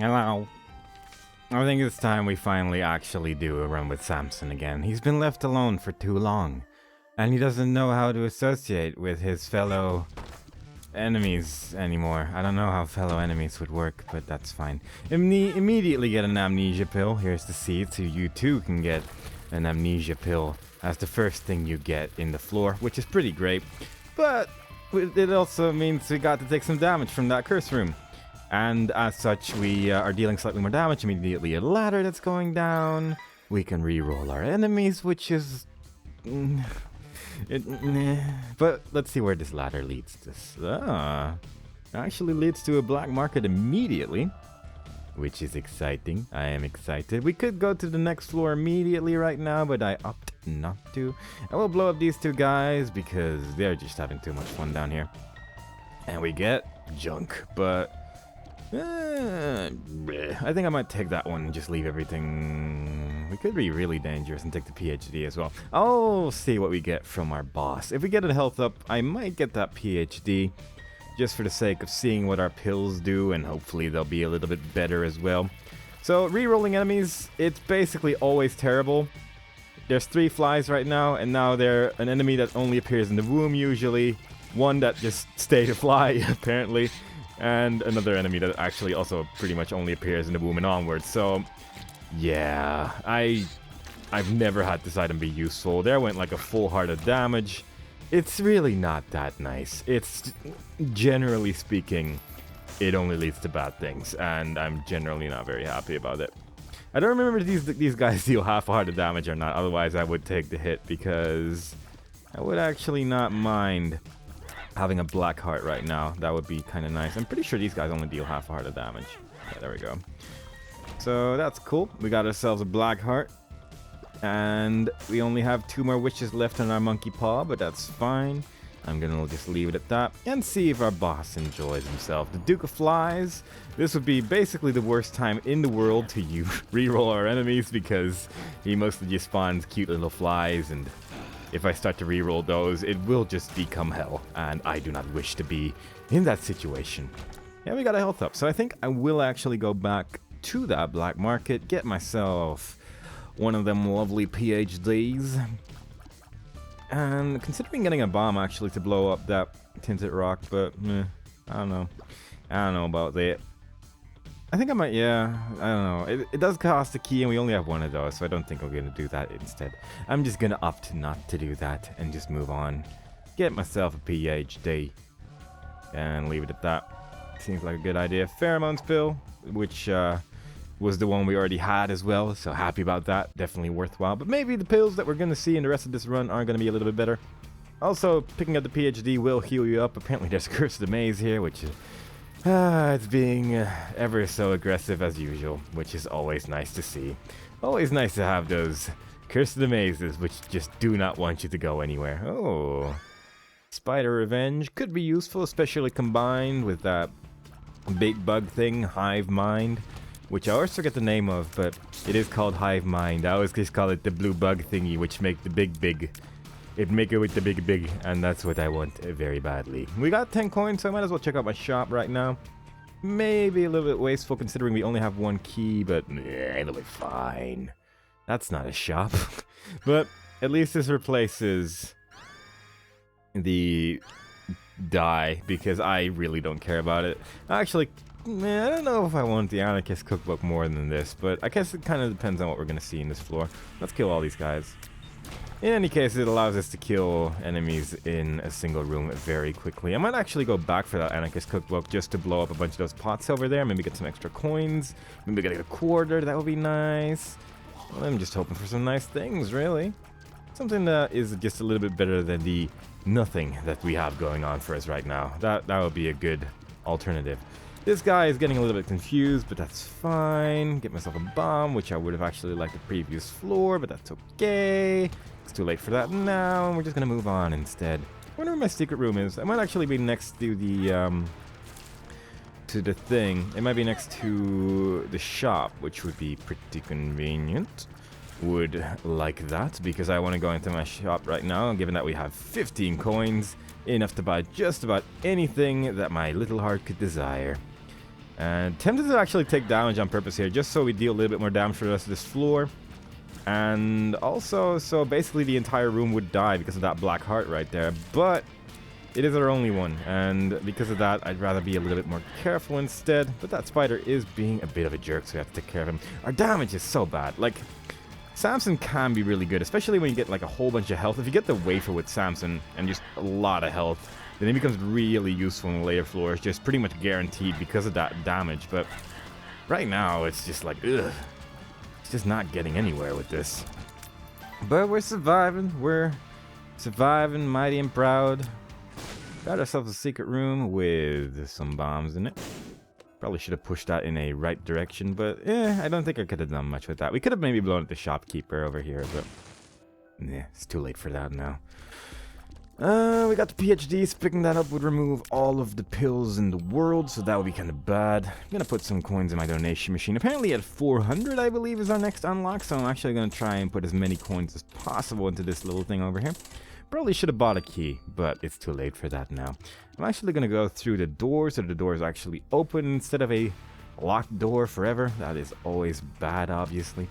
Hello. I think it's time we finally actually do a run with Samson again. He's been left alone for too long, and he doesn't know how to associate with his fellow enemies anymore. I don't know how fellow enemies would work, but that's fine. Immediately get an amnesia pill. Here's the seed, so you too can get an amnesia pill as the first thing you get in the floor, which is pretty great. But it also means we got to take some damage from that curse room. And as such, we are dealing slightly more damage. Immediately a ladder that's going down. We can re-roll our enemies, which is... But let's see where this ladder leads to. Actually leads to a black market immediately, which is exciting. I am excited. We could go to the next floor immediately right now, but I opt not to. I will blow up these two guys because they're just having too much fun down here. And we get junk, but... I think I might take that one and just leave everything. We could be really dangerous and take the PhD as well. I'll see what we get from our boss. If we get a health up, I might get that PhD just for the sake of seeing what our pills do, and hopefully they'll be a little bit better as well. So re-rolling enemies, it's basically always terrible. There's 3 flies right now, and now they're an enemy that only appears in the womb usually. One that just stayed a fly apparently. And another enemy that actually also pretty much only appears in the womb and onwards. So, yeah, I've never had this item be useful. There went like a full heart of damage. It's really not that nice. It's, generally speaking, it only leads to bad things. And I'm generally not very happy about it. I don't remember if these guys deal half a heart of damage or not. Otherwise, I would take the hit because I would actually not mind having a black heart right now. That would be kind of nice. I'm pretty sure these guys only deal half a heart of damage. Yeah, there we go. So that's cool. We got ourselves a black heart. And we only have 2 more witches left on our monkey paw, but that's fine. I'm gonna just leave it at that and see if our boss enjoys himself. The Duke of Flies. This would be basically the worst time in the world to reroll our enemies because he mostly just spawns cute little flies, and if I start to reroll those, it will just become hell, and I do not wish to be in that situation. Yeah, we got a health up, so I think I will actually go back to that black market, get myself one of them lovely PhDs, and considering getting a bomb actually to blow up that tinted rock, but I don't know. I don't know about that. I think I might, yeah, I don't know. It does cost a key, and we only have 1 of those, so I don't think I'm going to do that instead. I'm just going to opt not to do that and just move on. Get myself a PhD and leave it at that. Seems like a good idea. Pheromones pill, which was the one we already had as well, so happy about that. Definitely worthwhile. But maybe the pills that we're going to see in the rest of this run are going to be a little bit better. Also, picking up the PhD will heal you up. Apparently there's a Curse of the Maze here, which is... it's being ever so aggressive as usual, which is always nice to see. Always nice to have those Curse of the Mazes, which just do not want you to go anywhere. Oh, Spider Revenge could be useful, especially combined with that big bug thing, Hive Mind, which I always forget the name of, but it is called Hive Mind. I always just call it the blue bug thingy, which make the big. It make it with the big, and that's what I want very badly. We got 10 coins, so I might as well check out my shop right now. Maybe a little bit wasteful considering we only have 1 key, but it'll be fine. That's not a shop. But at least this replaces the die, because I really don't care about it. Actually, I don't know if I want the Anarchist Cookbook more than this, but I guess it kind of depends on what we're going to see in this floor. Let's kill all these guys. In any case, it allows us to kill enemies in a single room very quickly. I might actually go back for that Anarchist Cookbook just to blow up a bunch of those pots over there. Maybe get some extra coins. Maybe get a quarter. That would be nice. Well, I'm just hoping for some nice things, really. Something that is just a little bit better than the nothing that we have going on for us right now. That would be a good alternative. This guy is getting a little bit confused, but that's fine. Get myself a bomb, which I would have actually liked the previous floor, but that's okay. It's too late for that now, and we're just gonna move on instead. I wonder where my secret room is. It might actually be next to the thing. It might be next to the shop, which would be pretty convenient. Would like that, because I want to go into my shop right now, given that we have 15 coins, enough to buy just about anything that my little heart could desire. And tempted to actually take damage on purpose here, just so we deal a little bit more damage for the rest of this floor. And also, so basically the entire room would die because of that black heart right there. But it is our only one, and because of that, I'd rather be a little bit more careful instead. But that spider is being a bit of a jerk, so we have to take care of him. Our damage is so bad. Like, Samson can be really good, especially when you get like a whole bunch of health. If you get the wafer with Samson and just a lot of health, then it becomes really useful in the later floors, just pretty much guaranteed because of that damage. But right now, it's just like, ugh. It's just not getting anywhere with this. But we're surviving. We're surviving mighty and proud. Got ourselves a secret room with some bombs in it. Probably should have pushed that in a right direction, but I don't think I could have done much with that. We could have maybe blown up the shopkeeper over here, but it's too late for that now. We got the PhDs. Picking that up would remove all of the pills in the world, so that would be kind of bad. I'm gonna put some coins in my donation machine. Apparently at 400, I believe, is our next unlock, so I'm actually gonna try and put as many coins as possible into this little thing over here. Probably should have bought a key, but it's too late for that now. I'm actually going to go through the door so the door is actually open instead of a locked door forever. That is always bad, obviously.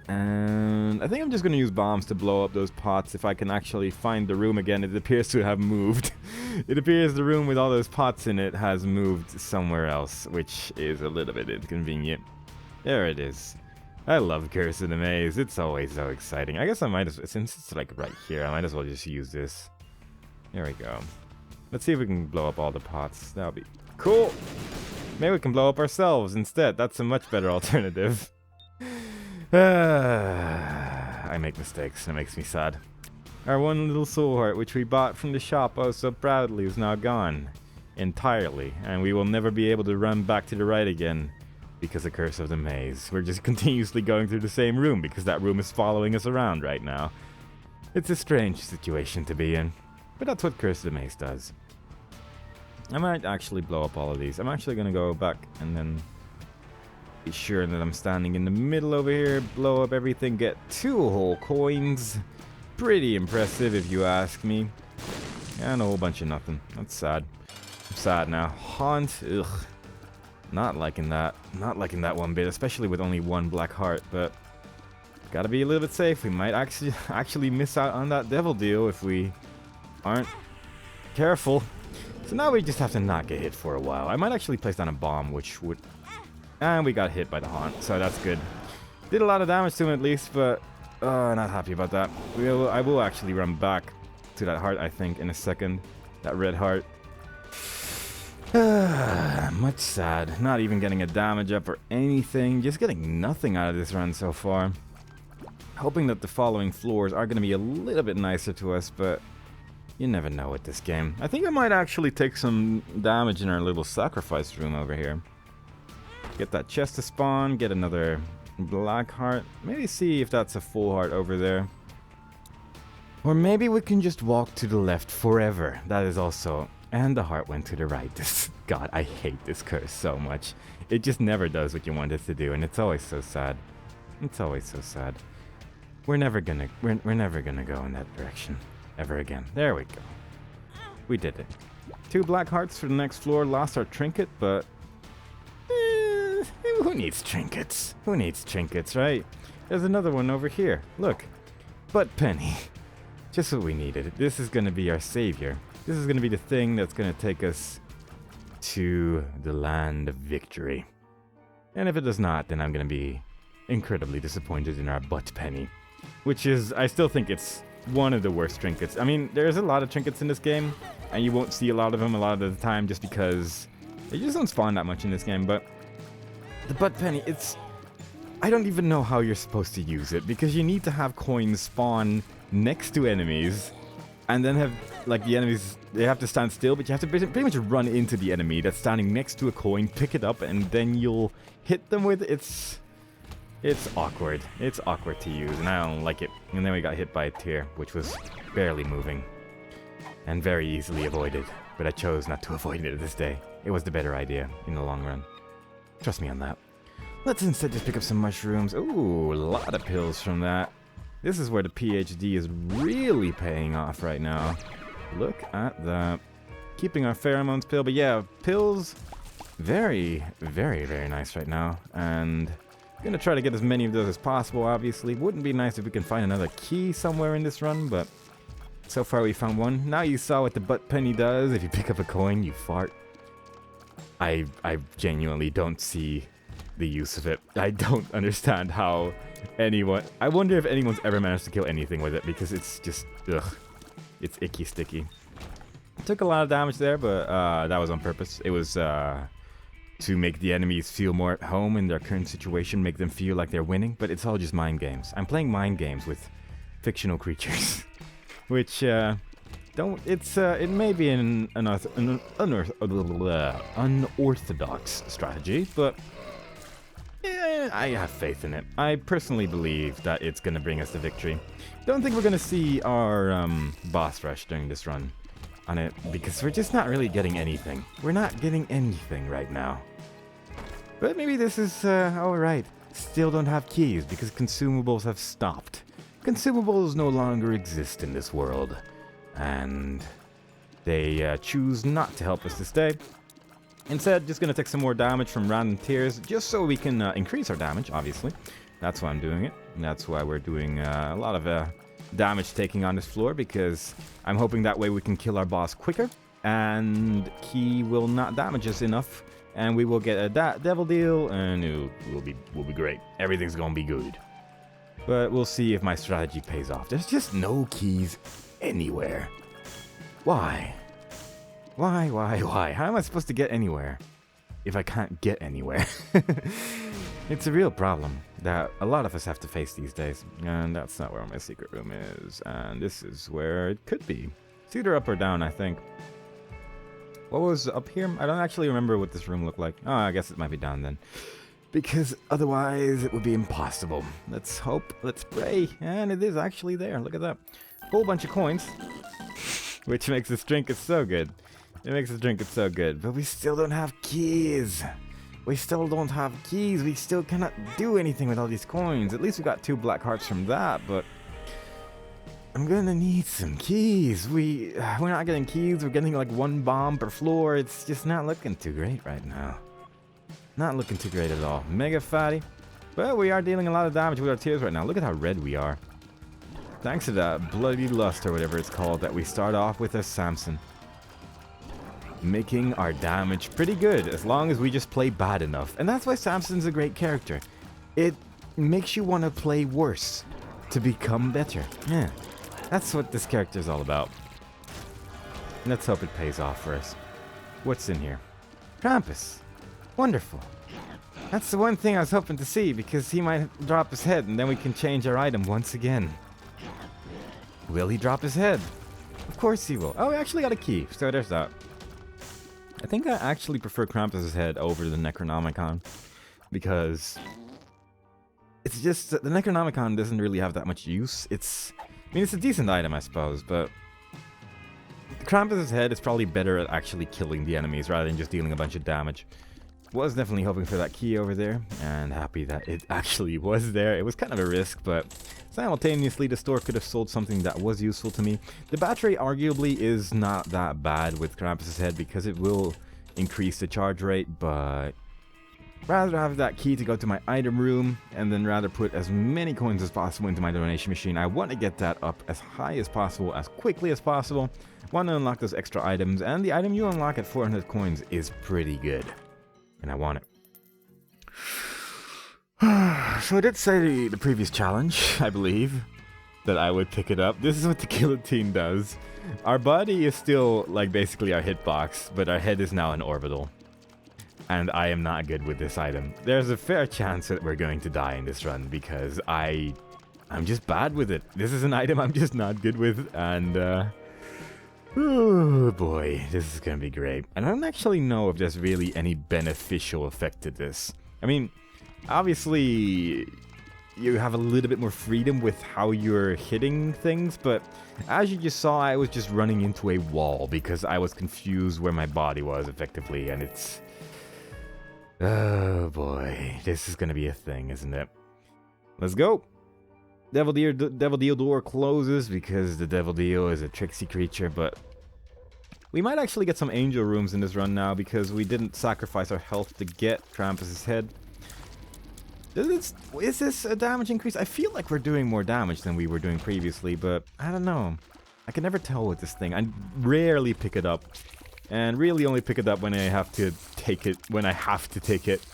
And I think I'm just going to use bombs to blow up those pots if I can actually find the room again. It appears to have moved. It appears the room with all those pots in it has moved somewhere else, which is a little bit inconvenient. There it is. I love Curse of the Maze. It's always so exciting. I guess I might as well, since it's like right here, I might as well just use this. There we go. Let's see if we can blow up all the pots. That'll be cool. Maybe we can blow up ourselves instead. That's a much better alternative. I make mistakes, and it makes me sad. Our one little soul heart, which we bought from the shop oh so proudly, is now gone. Entirely. And we will never be able to run back to the right again. Because of Curse of the Maze. We're just continuously going through the same room because that room is following us around right now. It's a strange situation to be in, but that's what Curse of the Maze does. I might actually blow up all of these. I'm actually going to go back and then be sure that I'm standing in the middle over here, blow up everything, get 2 whole coins. Pretty impressive if you ask me. And a whole bunch of nothing. That's sad. I'm sad now. Haunt, ugh. Not liking that. Not liking that one bit, especially with only 1 black heart, but gotta be a little bit safe. We might actually miss out on that devil deal if we aren't careful. So now we just have to not get hit for a while. I might actually place down a bomb, which would... And we got hit by the haunt, so that's good. Did a lot of damage to him at least, but not happy about that. I will actually run back to that heart, I think, in a second. That red heart. Much sad. Not even getting a damage up or anything. Just getting nothing out of this run so far. Hoping that the following floors are going to be a little bit nicer to us, but you never know with this game. I think I might actually take some damage in our little sacrifice room over here. Get that chest to spawn, get another black heart. Maybe see if that's a full heart over there. Or maybe we can just walk to the left forever. That is also... And the heart went to the right. God, I hate this curse so much. It just never does what you want it to do, and it's always so sad. It's always so sad. We're never gonna go in that direction ever again. There we go. We did it. 2 black hearts for the next floor. Lost our trinket, but who needs trinkets? Who needs trinkets, right? There's another one over here. Look, Butt Penny. Just what we needed. This is gonna be our savior. This is going to be the thing that's going to take us to the land of victory. And if it does not, then I'm going to be incredibly disappointed in our butt penny. Which is, I still think it's one of the worst trinkets. I mean, there's a lot of trinkets in this game, and you won't see a lot of them a lot of the time just because they just don't spawn that much in this game. But the butt penny, I don't even know how you're supposed to use it, because you need to have coins spawn next to enemies. And then have, like, the enemies, they have to stand still, but you have to pretty much run into the enemy that's standing next to a coin, pick it up, and then you'll hit them with it. It's awkward. It's awkward to use, and I don't like it. And then we got hit by a tear, which was barely moving. And very easily avoided. But I chose not to avoid it this day. It was the better idea in the long run. Trust me on that. Let's instead just pick up some mushrooms. Ooh, a lot of pills from that. This is where the PhD is really paying off right now. Look at that. Keeping our pheromones pill, but yeah, pills very, very, very nice right now. And I'm gonna try to get as many of those as possible, obviously. Wouldn't be nice if we can find another key somewhere in this run, but so far we found one. Now you saw what the butt penny does. If you pick up a coin, you fart. I genuinely don't see the use of it. I don't understand how anyone... I wonder if anyone's ever managed to kill anything with it, because it's just... ugh. It's icky sticky. Took a lot of damage there, but that was on purpose. It was to make the enemies feel more at home in their current situation, make them feel like they're winning, but it's all just mind games. I'm playing mind games with fictional creatures, which don't... It's it may be an unorthodox strategy, but yeah, I have faith in it. I personally believe that it's gonna bring us the victory. Don't think we're gonna see our boss rush during this run on it, because we're just not really getting anything. We're not getting anything right now. But maybe this is alright. Still don't have keys because consumables have stopped. Consumables no longer exist in this world, and they choose not to help us this day. Instead, just gonna take some more damage from random tiers, just so we can increase our damage, obviously. That's why I'm doing it. And that's why we're doing a lot of damage taking on this floor, because I'm hoping that way we can kill our boss quicker, and he will not damage us enough, and we will get a devil deal, and we'll be great. Everything's gonna be good. But we'll see if my strategy pays off. There's just no keys anywhere. Why? Why? How am I supposed to get anywhere if I can't get anywhere? It's a real problem that a lot of us have to face these days. And that's not where my secret room is. And this is where it could be. It's either up or down, I think. What was up here? I don't actually remember what this room looked like. Oh, I guess it might be down then. Because otherwise it would be impossible. Let's hope, let's pray. And it is actually there. Look at that. Whole bunch of coins. Which makes this trinket so good. It makes the trinket so good. But we still don't have keys. We still don't have keys. We still cannot do anything with all these coins. At least we got 2 black hearts from that, but I'm gonna need some keys. We're not getting keys. We're getting like 1 bomb per floor. It's just not looking too great right now. Not looking too great at all. Mega fatty. But we are dealing a lot of damage with our tears right now. Look at how red we are. Thanks to that bloody lust or whatever it's called that we start off with as Samson. Making our damage pretty good as long as we just play bad enough. And that's why Samson's a great character. It makes you want to play worse to become better. Yeah, that's what this character is all about. Let's hope it pays off for us. What's in here? Krampus. Wonderful. That's the one thing I was hoping to see, because he might drop his head and then we can change our item once again. Will he drop his head? Of course he will. Oh, we actually got a key, so there's that. I think I actually prefer Krampus's head over the Necronomicon, because it's just the Necronomicon doesn't really have that much use. I mean, it's a decent item, I suppose, but Krampus's head is probably better at actually killing the enemies rather than just dealing a bunch of damage. Was definitely hoping for that key over there, and happy that it actually was there. It was kind of a risk, but simultaneously the store could have sold something that was useful to me. The battery arguably is not that bad with Krampus's head because it will increase the charge rate, but rather have that key to go to my item room, and then rather put as many coins as possible into my donation machine. I want to get that up as high as possible, as quickly as possible. Want to unlock those extra items, and the item you unlock at 400 coins is pretty good. And I want it. So I did say the previous challenge, I believe, that I would pick it up. This is what the guillotine does. Our body is still like basically our hitbox, but our head is now an orbital. And I am not good with this item. There's a fair chance that we're going to die in this run because I'm just bad with it. This is an item I'm just not good with, and oh boy, this is gonna be great. I don't actually know if there's really any beneficial effect to this. I mean, obviously you have a little bit more freedom with how you're hitting things, but as you just saw, I was just running into a wall because I was confused where my body was effectively, and it's... oh boy, this is gonna be a thing, isn't it? Let's go! Devil Deal door closes because the Devil Deal is a tricksy creature, but We might actually get some angel rooms in this run now because we didn't sacrifice our health to get Krampus's head. Is this a damage increase? I feel like we're doing more damage than we were doing previously, but I don't know. I can never tell with this thing. I rarely pick it up, and really only pick it up when I have to take it,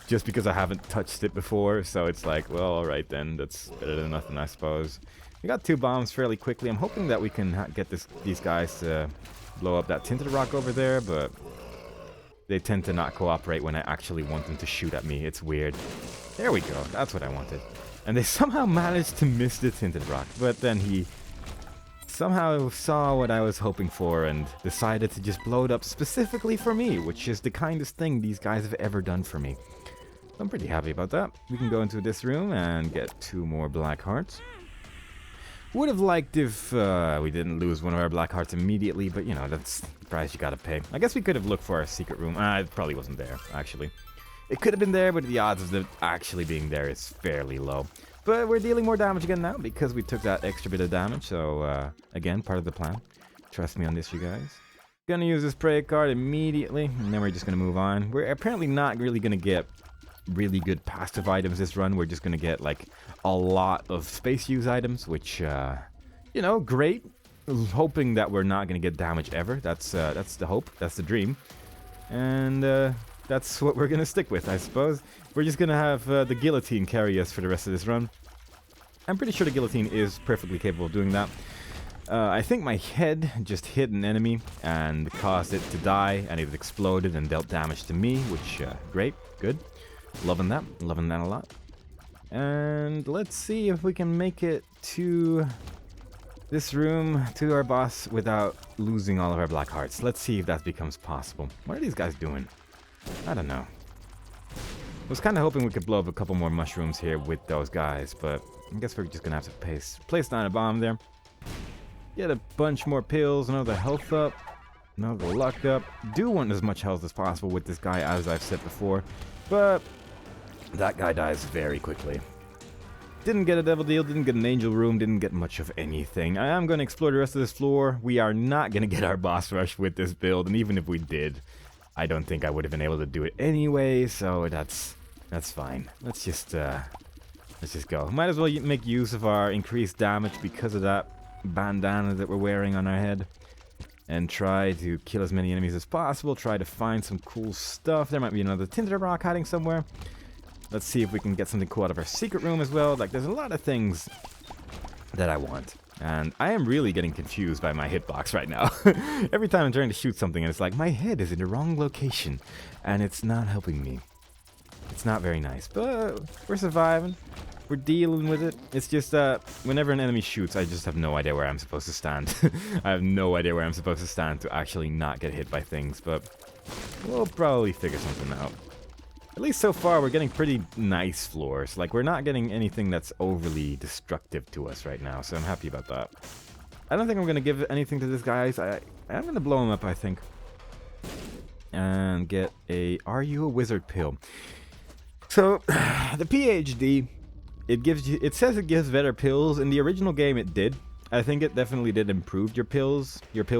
just because I haven't touched it before. So it's like, well, alright then, that's better than nothing, I suppose. We got 2 bombs fairly quickly. I'm hoping that we can get these guys to blow up that tinted rock over there, but they tend to not cooperate when I actually want them to shoot at me. It's weird. There we go, that's what I wanted. And they somehow managed to miss the tinted rock, but then he somehow saw what I was hoping for and decided to just blow it up specifically for me, which is the kindest thing these guys have ever done for me. I'm pretty happy about that. We can go into this room and get 2 more black hearts. Would have liked if we didn't lose one of our black hearts immediately, but you know, that's the price you gotta pay. I guess we could have looked for a secret room. It probably wasn't there, actually. It could have been there, but the odds of it actually being there is fairly low. But we're dealing more damage again now because we took that extra bit of damage. So, again, part of the plan. Trust me on this, you guys. Gonna use this prey card immediately, and then we're just gonna move on. We're apparently not really gonna get really good passive items this run. We're just gonna get, like, a lot of space use items, which, you know, great. Hoping that we're not gonna get damage ever. That's the hope. That's the dream. And, that's what we're gonna stick with, I suppose. We're just gonna have the guillotine carry us for the rest of this run. I'm pretty sure the guillotine is perfectly capable of doing that. I think my head just hit an enemy and caused it to die, and it exploded and dealt damage to me, which, great, good. Loving that a lot. And let's see if we can make it to this room, to our boss, without losing all of our black hearts. Let's see if that becomes possible. What are these guys doing? I don't know. I was kind of hoping we could blow up a couple more mushrooms here with those guys, but I guess we're just gonna have to place down a bomb there. Get a bunch more pills, another health up, another luck up. Do want as much health as possible with this guy, as I've said before, but that guy dies very quickly. Didn't get a devil deal, didn't get an angel room, didn't get much of anything. I am going to explore the rest of this floor. We are not going to get our boss rush with this build, and even if we did, I don't think I would have been able to do it anyway, so that's fine. Let's just go. Might as well make use of our increased damage because of that bandana that we're wearing on our head, and try to kill as many enemies as possible. Try to find some cool stuff. There might be another tinted rock hiding somewhere. Let's see if we can get something cool out of our secret room as well. Like, there's a lot of things that I want. And I am really getting confused by my hitbox right now. Every time I'm trying to shoot something and it's like, my head is in the wrong location. And it's not helping me. It's not very nice. But we're surviving. We're dealing with it. It's just that whenever an enemy shoots, I just have no idea where I'm supposed to stand. I have no idea where I'm supposed to stand to actually not get hit by things. But we'll probably figure something out. At least so far, we're getting pretty nice floors. Like, we're not getting anything that's overly destructive to us right now, so I'm happy about that. I don't think I'm going to give anything to this guy. I'm going to blow him up, I think. And get a Are You a Wizard pill. So, the PhD, it says it gives better pills. In the original game, it did. I think it definitely did improve your pill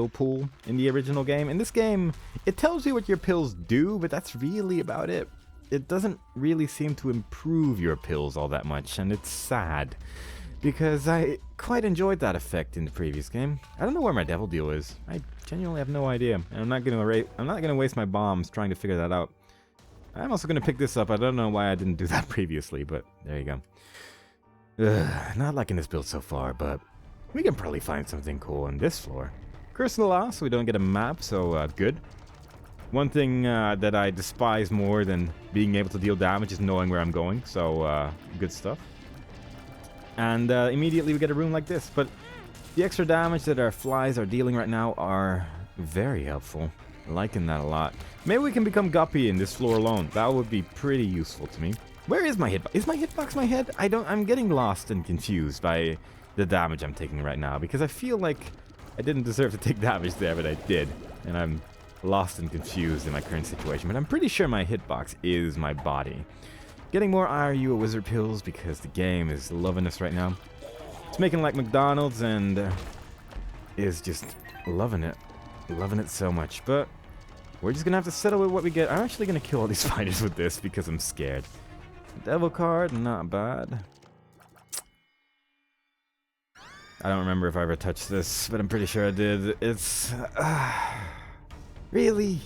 pool in the original game. In this game, it tells you what your pills do, but that's really about it. It doesn't really seem to improve your pills all that much, and it's sad, because I quite enjoyed that effect in the previous game. I don't know where my devil deal is. I genuinely have no idea, and I'm not gonna waste my bombs trying to figure that out. I'm also gonna pick this up. I don't know why I didn't do that previously, but there you go. Not liking this build so far, but we can probably find something cool on this floor. Curse of the Lost, we don't get a map, so good. One thing that I despise more than being able to deal damage is knowing where I'm going, so good stuff. And immediately we get a room like this, but the extra damage that our flies are dealing right now are very helpful. Liking that a lot. Maybe we can become Guppy in this floor alone. That would be pretty useful to me. Where is my hitbox? Is my hitbox my head? I'm getting lost and confused by the damage I'm taking right now, because I feel like I didn't deserve to take damage there, but I did. And I'm lost and confused in my current situation, but I'm pretty sure my hitbox is my body. Getting more Are You a Wizard pills because the game is loving us right now. It's making like McDonald's and is just loving it. Loving it so much, but we're just gonna have to settle with what we get. I'm actually gonna kill all these spiders with this because I'm scared. Devil card, not bad. I don't remember if I ever touched this, but I'm pretty sure I did. It's... really?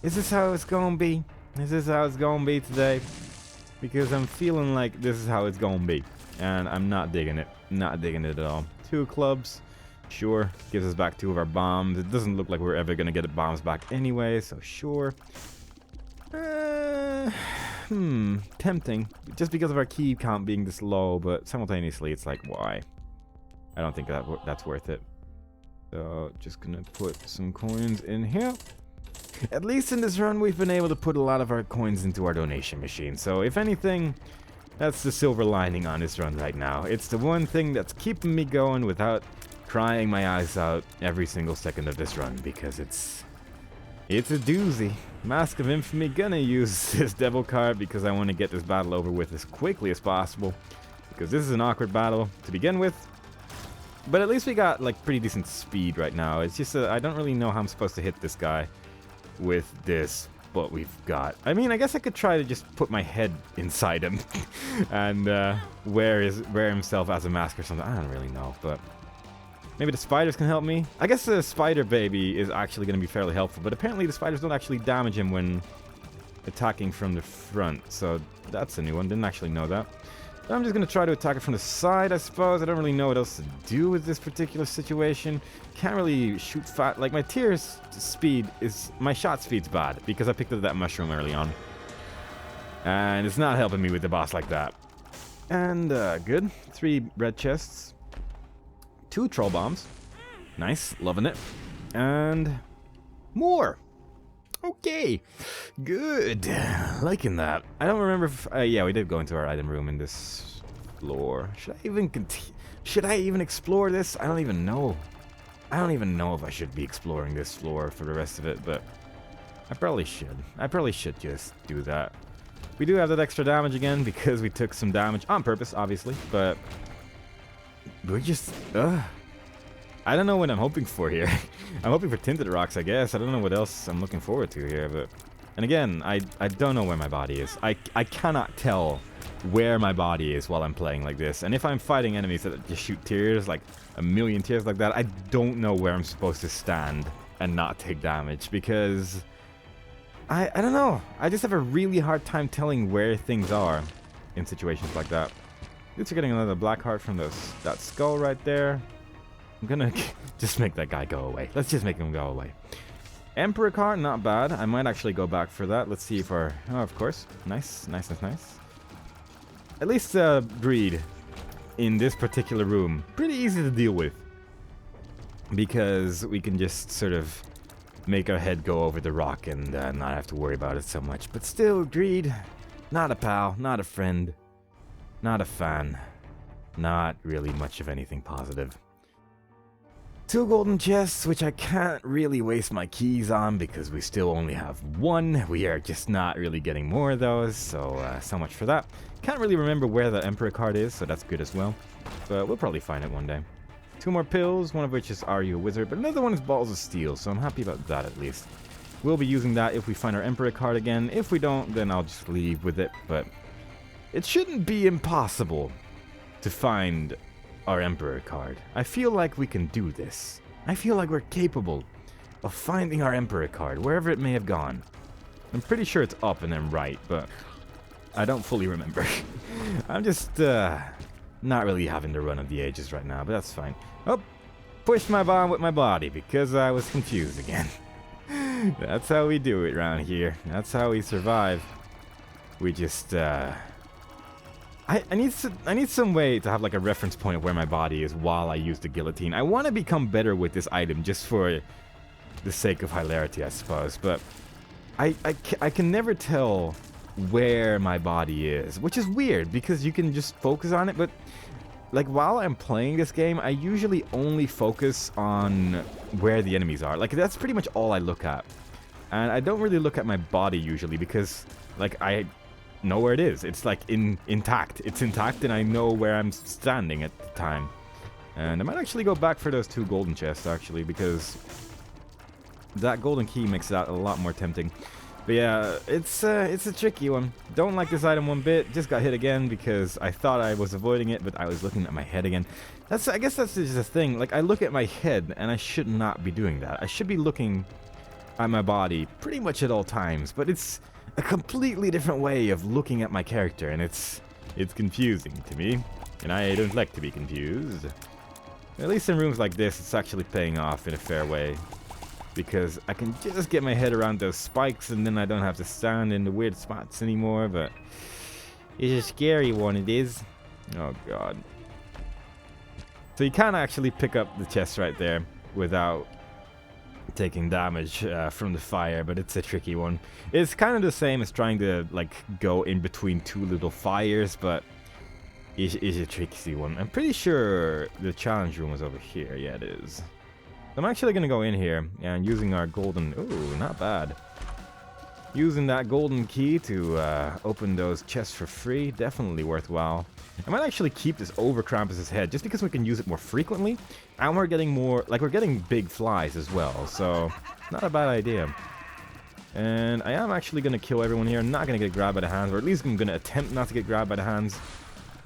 Is this how it's gonna be? Is this how it's gonna be today? Because I'm feeling like this is how it's gonna be. And I'm not digging it. Not digging it at all. 2 clubs. Sure. Gives us back 2 of our bombs. It doesn't look like we're ever gonna get the bombs back anyway, so sure. Tempting. Just because of our key count being this low, but simultaneously it's like, why? I don't think that's worth it. So, just gonna put some coins in here. At least in this run, we've been able to put a lot of our coins into our donation machine. So, if anything, that's the silver lining on this run right now. It's the one thing that's keeping me going without crying my eyes out every single second of this run, because it's a doozy. Mask of Infamy, gonna use this devil card because I want to get this battle over with as quickly as possible, because this is an awkward battle to begin with. But at least we got like pretty decent speed right now. It's just I don't really know how I'm supposed to hit this guy with this, but we've got. I mean, I guess I could try to just put my head inside him and wear himself as a mask or something. I don't really know, but maybe the spiders can help me. I guess the spider baby is actually going to be fairly helpful, but apparently the spiders don't actually damage him when attacking from the front. So that's a new one. Didn't actually know that. I'm just going to try to attack it from the side, I suppose. I don't really know what else to do with this particular situation. Can't really shoot fat. Like, my my shot speed's bad because I picked up that mushroom early on. And it's not helping me with the boss like that. And, good. 3 red chests. 2 troll bombs. Nice. Loving it. And more. Okay, good. Liking that. I don't remember if... yeah, we did go into our item room in this floor. Should I even explore this? I don't even know. I don't even know if I should be exploring this floor for the rest of it, but I probably should. I probably should just do that. We do have that extra damage again because we took some damage on purpose, obviously, but we're just... I don't know what I'm hoping for here. I'm hoping for tinted rocks, I guess. I don't know what else I'm looking forward to here, but... And again, I don't know where my body is. I cannot tell where my body is while I'm playing like this. And if I'm fighting enemies that just shoot tears, like a million tears like that, I don't know where I'm supposed to stand and not take damage, because... I don't know. I just have a really hard time telling where things are in situations like that. It's getting another black heart from that skull right there. I'm gonna just make that guy go away. Let's just make him go away. Emperor card, not bad. I might actually go back for that. Let's see if our... Oh, of course. Nice, nice, nice, nice. At least greed in this particular room. Pretty easy to deal with. Because we can just sort of make our head go over the rock and not have to worry about it so much. But still, greed. Not a pal, not a friend, not a fan. Not really much of anything positive. 2 golden chests, which I can't really waste my keys on because we still only have 1. We are just not really getting more of those, so so much for that. Can't really remember where the Emperor card is, so that's good as well. But we'll probably find it one day. 2 more pills, one of which is Are You a Wizard, but another one is Balls of Steel, so I'm happy about that at least. We'll be using that if we find our Emperor card again. If we don't, then I'll just leave with it, but it shouldn't be impossible to find our Emperor card. I feel like we can do this. I feel like we're capable of finding our Emperor card, wherever it may have gone. I'm pretty sure it's up and then right, but I don't fully remember. I'm just not really having the run of the ages right now, but that's fine. Oh, pushed my bomb with my body because I was confused again. That's how we do it around here. That's how we survive. We just I need some way to have like a reference point of where my body is while I use the guillotine. I want to become better with this item just for the sake of hilarity, I suppose. But I can never tell where my body is, which is weird because you can just focus on it. But like while I'm playing this game, I usually only focus on where the enemies are. Like that's pretty much all I look at, and I don't really look at my body usually because like I know where it is. It's like intact. It's intact and I know where I'm standing at the time. And I might actually go back for those 2 golden chests actually, because that golden key makes that a lot more tempting. But yeah, it's a tricky one. Don't like this item one bit. Just got hit again because I thought I was avoiding it, but I was looking at my head again. I guess that's just the thing. Like, I look at my head, and I should not be doing that. I should be looking at my body pretty much at all times, but it's a completely different way of looking at my character, and it's confusing to me, and I don't like to be confused. At least in rooms like this, it's actually paying off in a fair way, because I can just get my head around those spikes, and then I don't have to stand in the weird spots anymore, but it's a scary one, it is. Oh god. So you can't actually pick up the chest right there without taking damage from the fire, but it's a tricky one. It's kind of the same as trying to like go in between two little fires, but it's a tricky one. I'm pretty sure the challenge room was over here. Yeah, it is. I'm actually gonna go in here and using our golden. Ooh, not bad. Using that golden key to open those chests for free, definitely worthwhile. I might actually keep this over Krampus's head just because we can use it more frequently, and we're getting more, like, we're getting big flies as well, so not a bad idea. And I am actually going to kill everyone here. I'm not going to get grabbed by the hands, or at least I'm going to attempt not to get grabbed by the hands,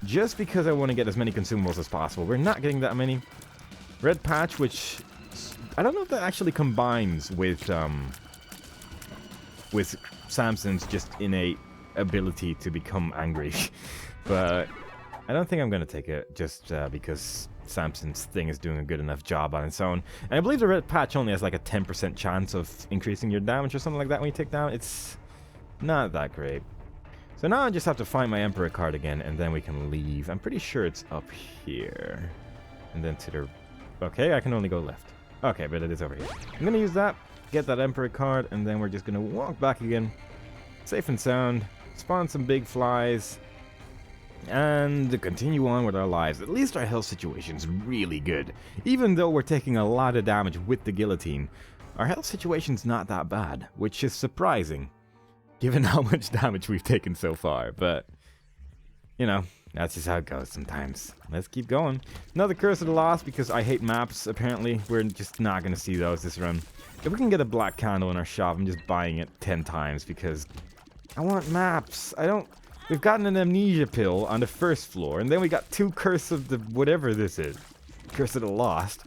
just because I want to get as many consumables as possible. We're not getting that many. Red patch, which I don't know if that actually combines with Samson's just innate ability to become angry, but I don't think I'm going to take it just because Samson's thing is doing a good enough job on its own. And I believe the red patch only has like a 10% chance of increasing your damage or something like that when you take down. It's not that great. So now I just have to find my Emperor card again, and then we can leave. I'm pretty sure it's up here. And then to the... Okay, I can only go left. Okay, but it is over here. I'm going to use that, get that Emperor card, and then we're just going to walk back again. Safe and sound. Spawn some big flies. And continue on with our lives. At least our health situation's really good. Even though we're taking a lot of damage with the guillotine, our health situation's not that bad, which is surprising, given how much damage we've taken so far. But, you know, that's just how it goes sometimes. Let's keep going. Another Curse of the Lost, because I hate maps, apparently. We're just not going to see those this run. If we can get a black candle in our shop, I'm just buying it 10 times, because I want maps. We've gotten an amnesia pill on the first floor, and then we got 2 Curse of the whatever this is. Curse of the Lost.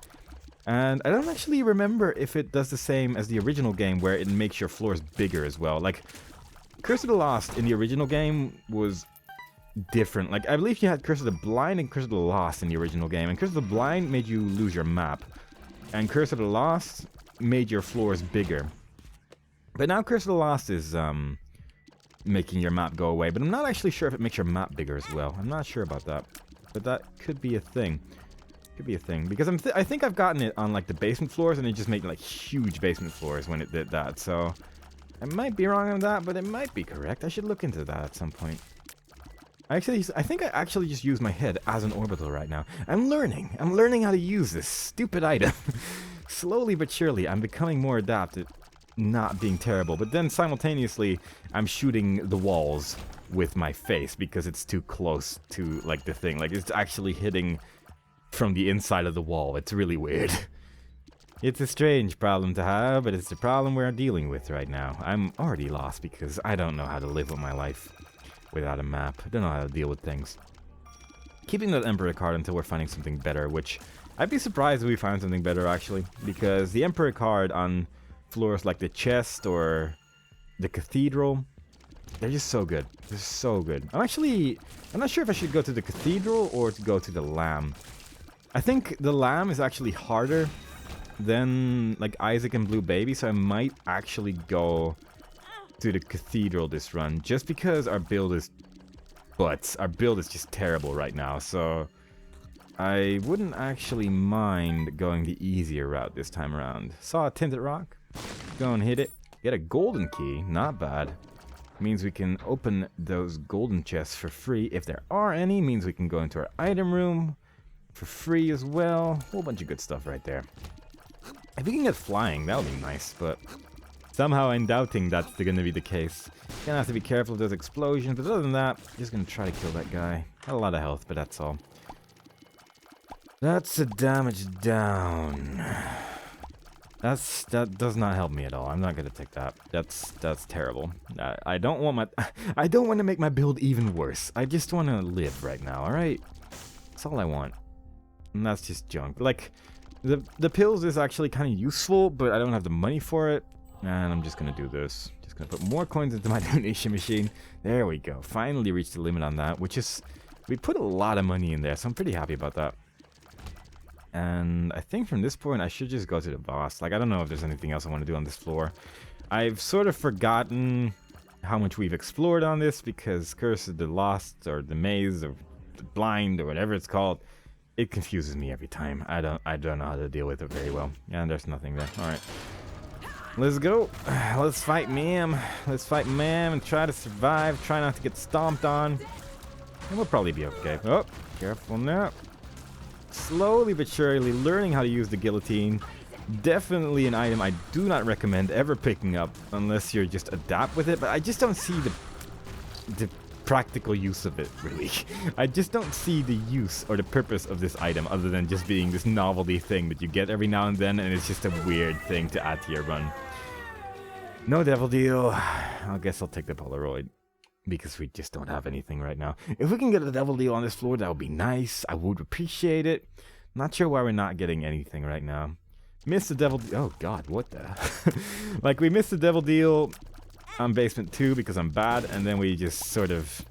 And I don't actually remember if it does the same as the original game, where it makes your floors bigger as well. Like, Curse of the Lost in the original game was different. Like, I believe you had Curse of the Blind and Curse of the Lost in the original game, and Curse of the Blind made you lose your map, and Curse of the Lost made your floors bigger. But now Curse of the Lost is, making your map go away, but I'm not actually sure if it makes your map bigger as well. I'm not sure about that, but that could be a thing. Could be a thing, because I think I've gotten it on like the basement floors, and it just made like huge basement floors when it did that. So I might be wrong on that, but it might be correct. I should look into that at some point. I think I actually just use my head as an orbital right now. I'm learning how to use this stupid item. Slowly but surely, I'm becoming more adapted. Not being terrible, but then simultaneously I'm shooting the walls with my face because it's too close to like the thing. Like, it's actually hitting from the inside of the wall. It's really weird. It's a strange problem to have, but it's the problem we're dealing with right now. I'm already lost because I don't know how to live with my life without a map. I don't know how to deal with things. Keeping that Emperor card until we're finding something better, which I'd be surprised if we find something better actually, because the Emperor card on floors like the chest or the cathedral, they're just so good. They're so good. I'm not sure if I should go to the cathedral or to go to the lamb. I think the lamb is actually harder than like Isaac and Blue Baby, so I might actually go to the cathedral this run, just because our build is butts. Our build is just terrible right now, so I wouldn't actually mind going the easier route this time around. Saw a tinted rock. Go and hit it. Get a golden key. Not bad. Means we can open those golden chests for free if there are any. Means we can go into our item room for free as well. Whole bunch of good stuff right there. If we can get flying, that would be nice, but somehow I'm doubting that's going to be the case. Gonna have to be careful of those explosions, but other than that, just gonna try to kill that guy. Had a lot of health, but that's all. That's the damage down. That does not help me at all. I'm not gonna take that. That's terrible. I don't want my I don't want to make my build even worse. I just want to live right now. All right, that's all I want. And that's just junk. Like the pills is actually kind of useful, but I don't have the money for it. And I'm just gonna do this. Just gonna put more coins into my donation machine. There we go. Finally reached the limit on that, which is we put a lot of money in there, so I'm pretty happy about that. And I think from this point, I should just go to the boss. Like, I don't know if there's anything else I want to do on this floor. I've sort of forgotten how much we've explored on this because Curse of the Lost or the Maze or the Blind or whatever it's called, it confuses me every time. I don't know how to deal with it very well. And there's nothing there. All right. Let's go. Let's fight Ma'am. Let's fight Ma'am and try to survive. Try not to get stomped on. And we'll probably be okay. Oh, careful now. Slowly but surely learning how to use the guillotine. Definitely an item I do not recommend ever picking up unless you're just adapt with it, but I just don't see the practical use of it, really. I just don't see the use or the purpose of this item other than just being this novelty thing that you get every now and then, and it's just a weird thing to add to your run. No devil deal. I guess I'll take the Polaroid. Because we just don't have anything right now. If we can get a devil deal on this floor, that would be nice. I would appreciate it. Not sure why we're not getting anything right now. Missed the devil deal. Oh god, what the? Like, we missed the devil deal on basement 2 because I'm bad, and then we just sort of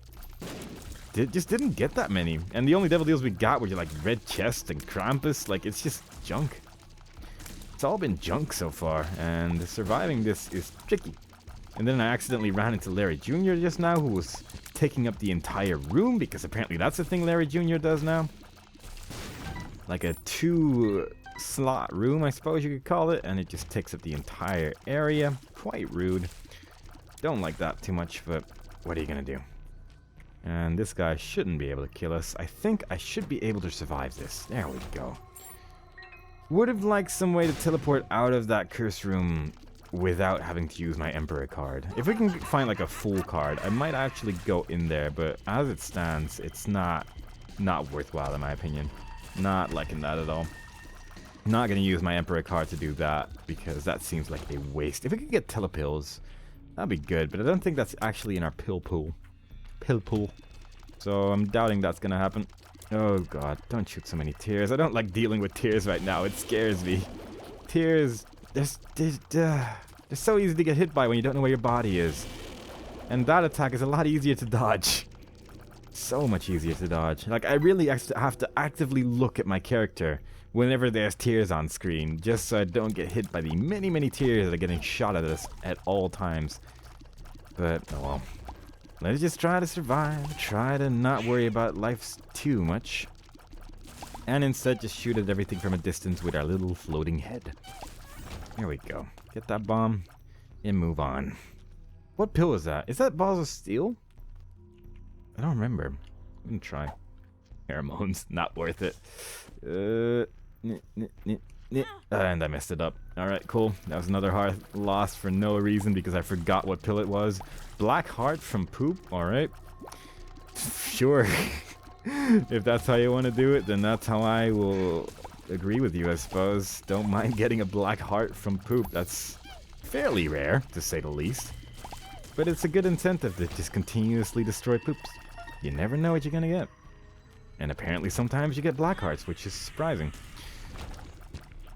just didn't get that many. And the only devil deals we got were like Red Chest and Krampus. Like, it's just junk. It's all been junk so far, and surviving this is tricky. And then I accidentally ran into Larry Jr. just now, who was taking up the entire room, because apparently that's the thing Larry Jr. does now. Like a 2-slot room, I suppose you could call it, and it just takes up the entire area. Quite rude. Don't like that too much, but what are you gonna do? And this guy shouldn't be able to kill us. I think I should be able to survive this. There we go. Would have liked some way to teleport out of that curse room without having to use my Emperor card. If we can find like a full card, I might actually go in there, but as it stands, it's not worthwhile in my opinion. Not liking that at all. Not gonna use my Emperor card to do that, because that seems like a waste. If we could get telepills, that'd be good, but I don't think that's actually in our pill pool. So I'm doubting that's gonna happen. Oh god, don't shoot so many tears. I don't like dealing with tears right now, it scares me. Tears, they're so easy to get hit by when you don't know where your body is. And that attack is a lot easier to dodge. So much easier to dodge. Like, I really have to actively look at my character whenever there's tears on screen, just so I don't get hit by the many, many tears that are getting shot at us at all times. But, oh well. Let's just try to survive. Try to not worry about life too much. And instead just shoot at everything from a distance with our little floating head. Here we go. Get that bomb and move on. What pill is that? Is that balls of steel? I don't remember. I'm gonna try. Pheromones, not worth it. And I messed it up. Alright, cool. That was another heart lost for no reason because I forgot what pill it was. Black heart from poop? Alright. Sure. If that's how you want to do it, then that's how I will agree with you, I suppose. Don't mind getting a black heart from poop. That's fairly rare, to say the least. But it's a good incentive to just continuously destroy poops. You never know what you're gonna get. And apparently sometimes you get black hearts, which is surprising.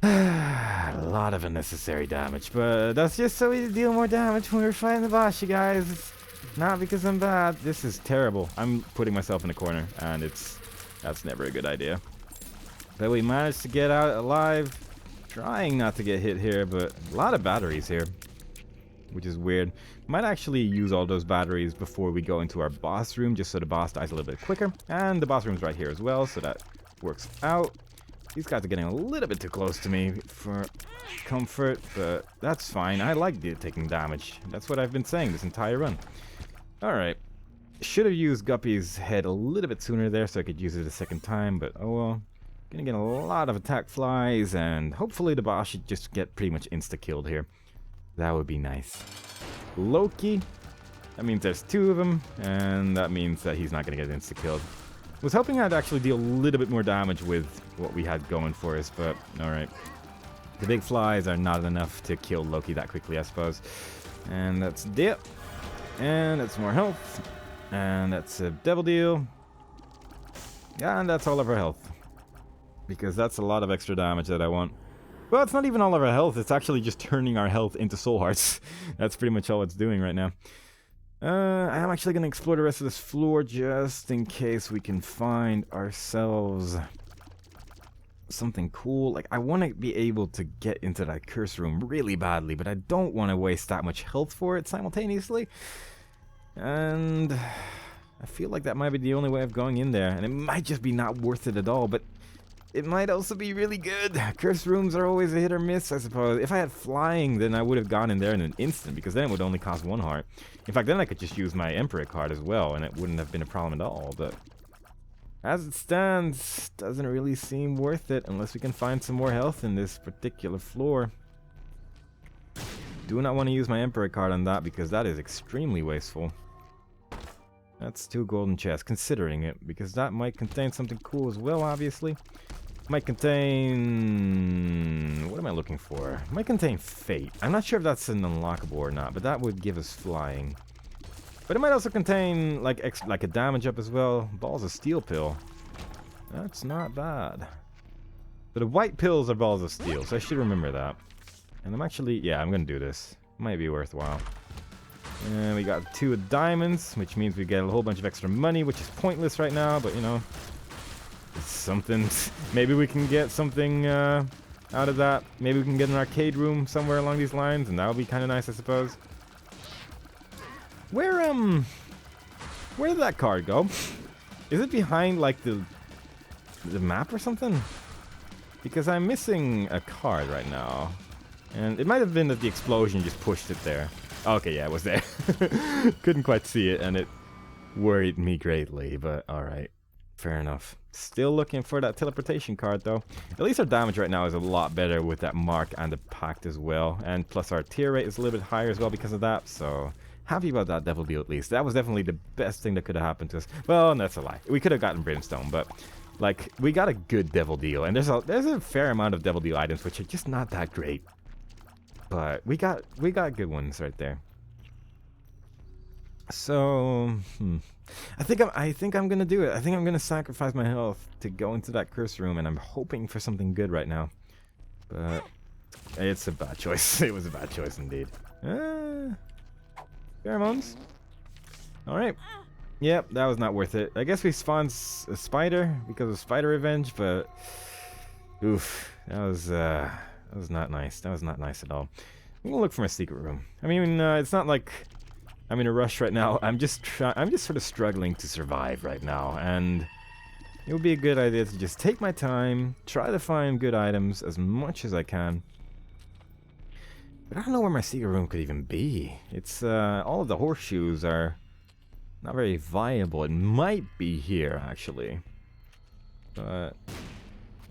A lot of unnecessary damage, but that's just so we deal more damage when we're fighting the boss, you guys. It's not because I'm bad. This is terrible. I'm putting myself in a corner, and that's never a good idea. But we managed to get out alive. Trying not to get hit here, but a lot of batteries here, which is weird. Might actually use all those batteries before we go into our boss room, just so the boss dies a little bit quicker. And the boss room's right here as well, so that works out. These guys are getting a little bit too close to me for comfort, but that's fine. I like taking damage. That's what I've been saying this entire run. Alright. Should have used Guppy's head a little bit sooner there so I could use it a second time, but oh well. Gonna get a lot of attack flies, and hopefully the boss should just get pretty much insta-killed here. That would be nice. Loki. That means there's 2 of them, and that means that he's not gonna get insta-killed. Was hoping I'd actually deal a little bit more damage with what we had going for us, but alright. The big flies are not enough to kill Loki that quickly, I suppose. And that's dip. And that's more health. And that's a devil deal. Yeah, and that's all of our health. Because that's a lot of extra damage that I want. Well, it's not even all of our health. It's actually just turning our health into soul hearts. That's pretty much all it's doing right now. I'm actually going to explore the rest of this floor just in case we can find ourselves something cool. Like, I want to be able to get into that curse room really badly, but I don't want to waste that much health for it simultaneously. And I feel like that might be the only way of going in there. And it might just be not worth it at all, but it might also be really good. Curse rooms are always a hit or miss, I suppose. If I had flying, then I would have gone in there in an instant, because then it would only cost 1 heart. In fact, then I could just use my Emperor card as well, and it wouldn't have been a problem at all. But as it stands, doesn't really seem worth it unless we can find some more health in this particular floor. Do not want to use my Emperor card on that, because that is extremely wasteful. That's 2 golden chests, considering it, because that might contain something cool as well, obviously. Might contain... what am I looking for? Might contain Fate. I'm not sure if that's an unlockable or not, but that would give us flying. But it might also contain, like a damage up as well. Balls of Steel pill. That's not bad. But the white pills are balls of steel, so I should remember that. And I'm actually... yeah, I'm gonna do this. Might be worthwhile. And we got 2 diamonds, which means we get a whole bunch of extra money, which is pointless right now, but you know... it's something. Maybe we can get something out of that. Maybe we can get an arcade room somewhere along these lines, and that would be kind of nice, I suppose. Where did that card go? Is it behind like the map or something? Because I'm missing a card right now, and it might have been that the explosion just pushed it there. Okay, yeah, it was there. Couldn't quite see it, and it worried me greatly. But all right. Fair enough. Still looking for that teleportation card, though. At least our damage right now is a lot better with that mark and the pact as well. And plus our tier rate is a little bit higher as well because of that. So, happy about that devil deal at least. That was definitely the best thing that could have happened to us. Well, that's a lie. We could have gotten brimstone, but... like, we got a good devil deal. And there's a fair amount of devil deal items which are just not that great. But we got good ones right there. So, I think I'm gonna do it. I think I'm gonna sacrifice my health to go into that curse room, and I'm hoping for something good right now. But it's a bad choice. It was a bad choice indeed. Pheromones. All right. Yep, that was not worth it. I guess we spawned a spider because of spider revenge, but oof, that was not nice. That was not nice at all. I'm gonna look for my secret room. I mean, it's not like I'm in a rush right now. I'm just sort of struggling to survive right now, and it would be a good idea to just take my time, try to find good items as much as I can. But I don't know where my secret room could even be. It's all of the horseshoes are not very viable. It might be here actually, but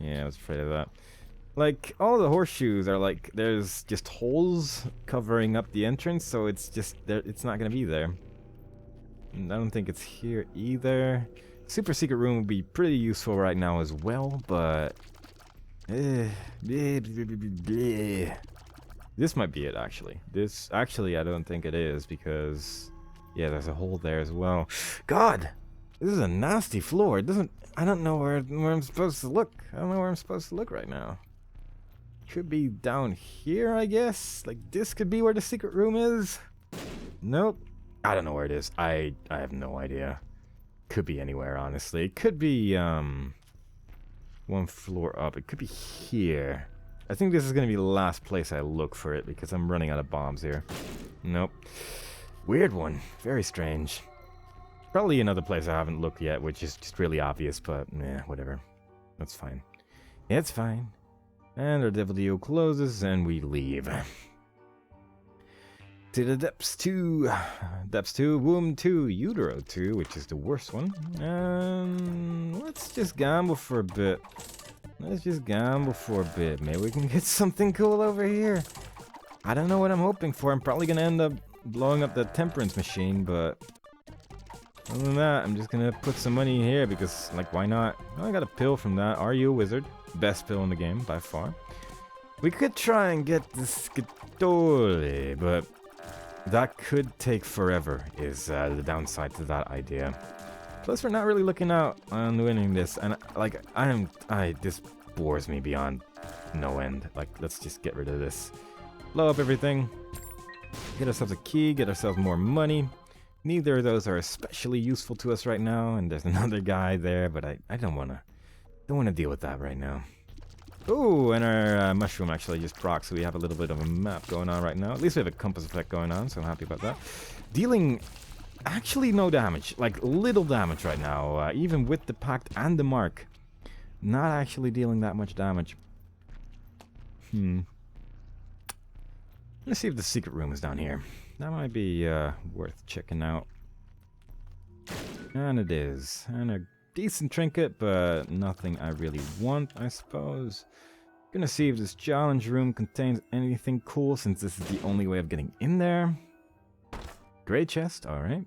yeah, I was afraid of that. Like, all the horseshoes are like, there's just holes covering up the entrance, so it's just there. It's not gonna be there. And I don't think it's here either. Super secret room would be pretty useful right now as well, but this might be it actually. This actually, I don't think it is because yeah, there's a hole there as well. God, this is a nasty floor. It doesn't. I don't know where I'm supposed to look. I don't know where I'm supposed to look right now. Could be down here, I guess. Like, this could be where the secret room is. Nope. I don't know where it is. I have no idea. Could be anywhere, honestly. It could be, one floor up. It could be here. I think this is going to be the last place I look for it because I'm running out of bombs here. Nope. Weird one. Very strange. Probably another place I haven't looked yet, which is just really obvious, but, yeah, whatever. That's fine. It's fine. And our devil deal closes, and we leave. To the depths 2. Depths 2, womb 2, utero 2, which is the worst one. Let's just gamble for a bit. Maybe we can get something cool over here. I don't know what I'm hoping for. I'm probably going to end up blowing up the temperance machine, but other than that, I'm just going to put some money here because, like, why not? Oh, I got a pill from that. Are you a wizard? Best pill in the game, by far. We could try and get the Scatole, but that could take forever, is the downside to that idea. Plus, we're not really looking out on winning this, and like, this bores me beyond no end. Like, let's just get rid of this. Blow up everything. Get ourselves a key, get ourselves more money. Neither of those are especially useful to us right now, and there's another guy there, but I don't wanna deal with that right now. Ooh, and our mushroom actually just procs, so we have a little bit of a map going on right now. At least we have a compass effect going on, so I'm happy about that. Dealing actually no damage, like little damage right now, even with the Pact and the Mark. Not actually dealing that much damage. Let's see if the secret room is down here. That might be worth checking out. And it is. And a decent trinket, but nothing I really want, I suppose. Gonna see if this challenge room contains anything cool, since this is the only way of getting in there. Great chest, alright.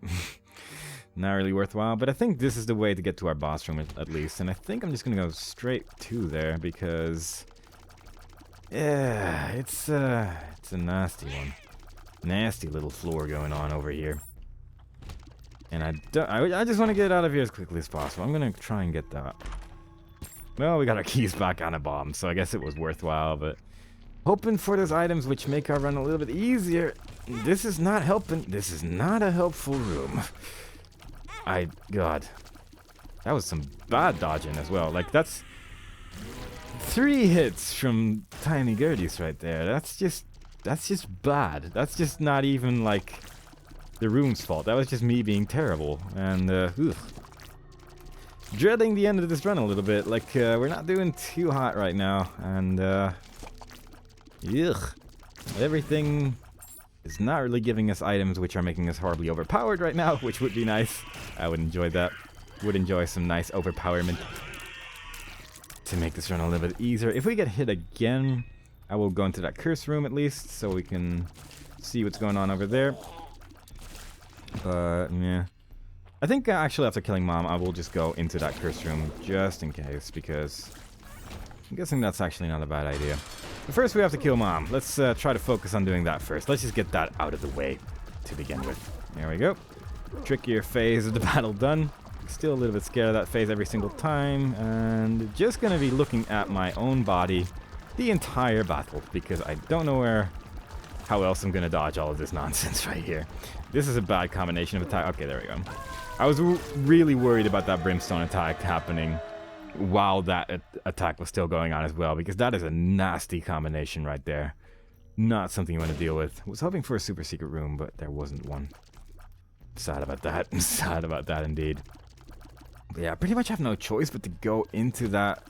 Not really worthwhile, but I think this is the way to get to our boss room at least. And I think I'm just gonna go straight to there, because yeah, it's a nasty one. Nasty little floor going on over here. And I just want to get out of here as quickly as possible. I'm gonna try and get that. Well, we got our keys back on a bomb, so I guess it was worthwhile, but hoping for those items which make our run a little bit easier. This is not helping. This is not a helpful room. God. That was some bad dodging as well. Like, that's 3 hits from Tiny Gerties right there. That's just bad. That's just not even, like, the room's fault. That was just me being terrible. And, dreading the end of this run a little bit. Like, we're not doing too hot right now. And, everything is not really giving us items which are making us horribly overpowered right now, which would be nice. I would enjoy that. Would enjoy some nice overpowerment to make this run a little bit easier. If we get hit again, I will go into that curse room at least, so we can see what's going on over there. But, yeah. I think actually after killing Mom, I will just go into that curse room just in case, because I'm guessing that's actually not a bad idea. But first we have to kill Mom. Let's try to focus on doing that first. Let's just get that out of the way to begin with. There we go. Trickier phase of the battle done. Still a little bit scared of that phase every single time, and just gonna be looking at my own body the entire battle, because I don't know how else I'm gonna dodge all of this nonsense right here. This is a bad combination of attack. Okay, there we go. I was really worried about that brimstone attack happening while that attack was still going on as well, because that is a nasty combination right there. Not something you want to deal with. Was hoping for a super secret room, but there wasn't one. Sad about that. Sad about that indeed. But yeah, I pretty much have no choice but to go into that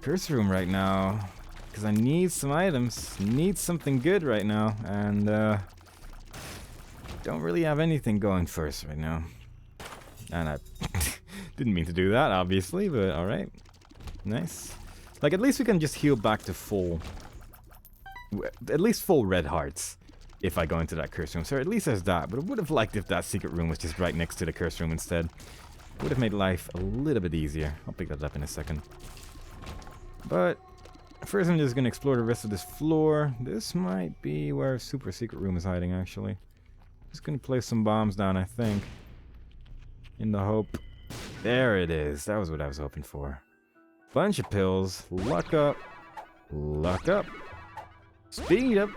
curse room right now, because I need some items. Need something good right now, and don't really have anything going first right now. And I didn't mean to do that, obviously, but alright. Nice. Like, at least we can just heal back to full... At least full red hearts if I go into that curse room. So at least there's that. But I would have liked if that secret room was just right next to the curse room instead. Would have made life a little bit easier. I'll pick that up in a second. But first I'm just going to explore the rest of this floor. This might be where super secret room is hiding, actually. Just going to place some bombs down, I think. In the hope. There it is. That was what I was hoping for. Bunch of pills. Luck up. Luck up. Speed up.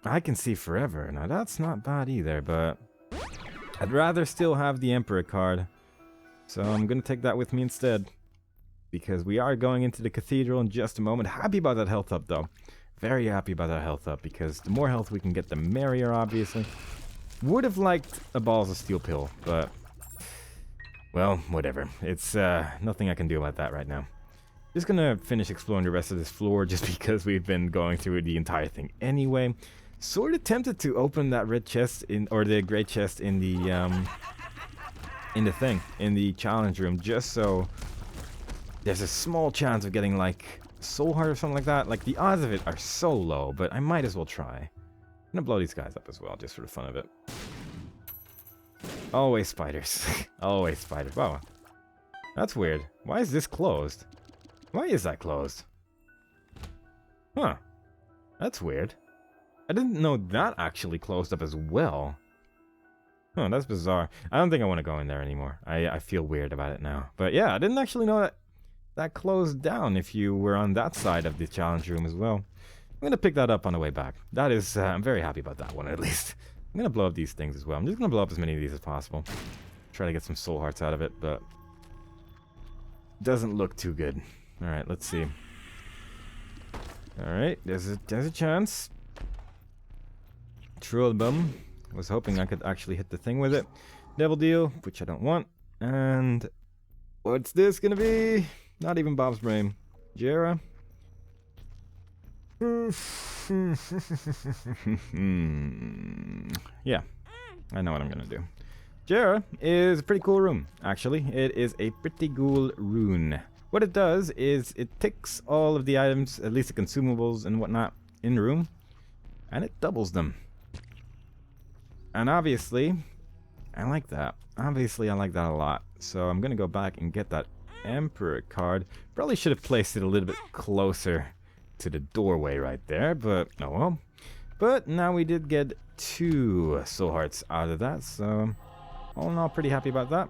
I can see forever. Now that's not bad either, but I'd rather still have the Emperor card. So I'm going to take that with me instead. Because we are going into the cathedral in just a moment. Happy about that health up though. Very happy about that health up, because the more health we can get, the merrier, obviously. Would have liked a Balls of Steel pill, but... well, whatever. It's nothing I can do about that right now. Just gonna finish exploring the rest of this floor just because we've been going through the entire thing anyway. Sort of tempted to open that red chest or the gray chest in the challenge room, just so there's a small chance of getting like soul heart or something like that. Like, the odds of it are so low, but I might as well try. I'm gonna blow these guys up as well, just for the fun of it. Always spiders. Always spiders. Wow. That's weird. Why is this closed? Why is that closed? Huh. That's weird. I didn't know that actually closed up as well. Oh, that's bizarre. I don't think I want to go in there anymore. I feel weird about it now. But yeah, I didn't actually know that closed down if you were on that side of the challenge room as well. I'm going to pick that up on the way back. That is, I'm very happy about that one at least. I'm going to blow up these things as well. I'm just going to blow up as many of these as possible. Try to get some soul hearts out of it, but doesn't look too good. Alright, let's see. Alright, there's a chance. Troll bum. Was hoping I could actually hit the thing with it. Devil deal, which I don't want. And what's this gonna be? Not even Bob's brain. Jera. Yeah, I know what I'm gonna do. Jera is a pretty cool room, actually. It is a pretty cool rune. What it does is it takes all of the items, at least the consumables and whatnot, in the room, and it doubles them. And obviously, I like that. Obviously, I like that a lot. So I'm gonna go back and get that Emperor card. Probably should have placed it a little bit closer to the doorway right there, but oh well. But now we did get 2 soul hearts out of that, so all in all, pretty happy about that.